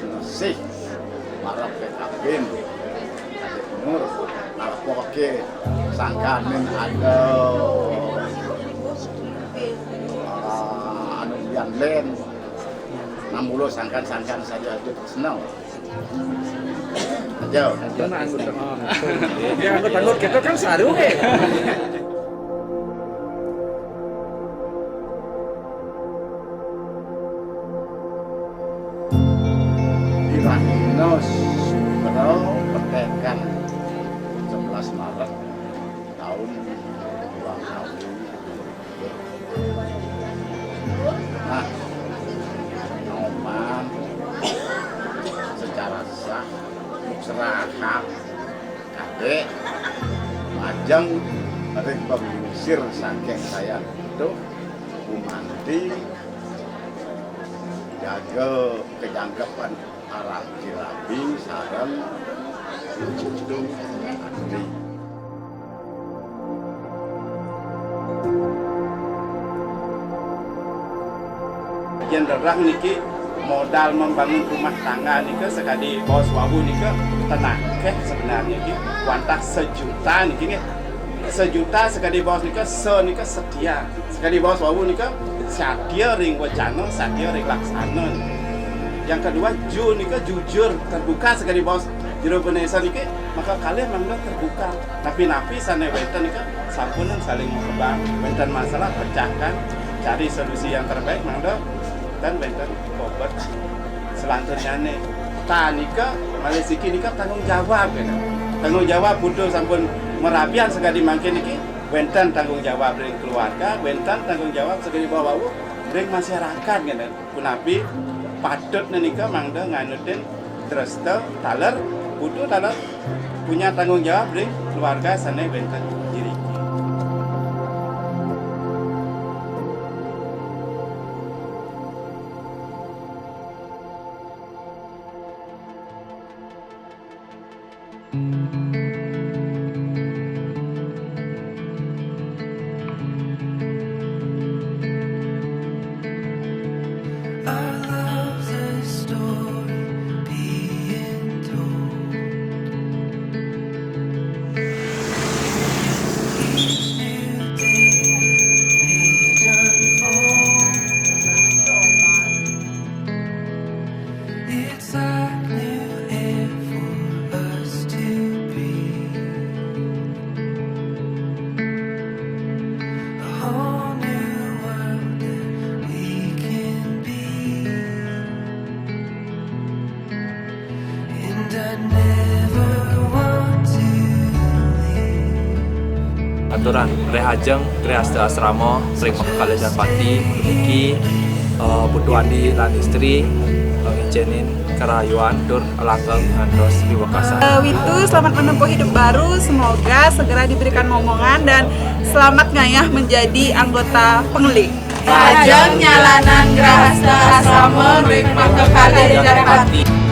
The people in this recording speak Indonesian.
nesih marap kekabin kade nur nalapoke sangkanin ada anu yang lain 60 sangkan saja itu senang aja anggot kita kan saru Irahinos Sumberau Pertekan 11 Maret tahun 2020. Nah, Noman secara sah serahkan kadek majang dari pengusir saking saya itu Bumanti jaga kejangkepan arah Cirabi sareng itu Andi. Jenderang niki modal membangun rumah tangga niki sekali bos wabu niki tenang sebenarnya niki wantah 1 juta niki 1 juta sekali bos niki setia sekali bos wabu niki satya ring wacana satya ring laksana. Yang kedua jujur terbuka sekali bos jero Indonesia niki maka kalian memang terbuka tapi sana wenten niki sampunan saling mengembang wenten masalah pecahkan cari solusi yang terbaik mangga dan wenten kober selanjutnya nih tanika Malaysia nika tanggung jawab tanggung jawab butuh sampun merabian sekali mangkin niki wenten tanggung jawab ring keluarga wenten tanggung jawab sekali bawa ring masyarakat gitu kunapi patut nika mangda nganutin terus taler butuh taler punya tanggung jawab ring keluarga sana wenten diri. Aturan Rehajeng Triasta Asrama Sering Makakalesan Pati Memiliki Putuandi dan istri Ngijenin kerayuan Dur Langgeng Ngantos Biwakasa. Witu selamat menempuh hidup baru, semoga segera diberikan momongan dan selamat ngayah menjadi anggota pengeling. Rehajeng nyalanan Grahasta Asrama Sering Makakalesan Pati.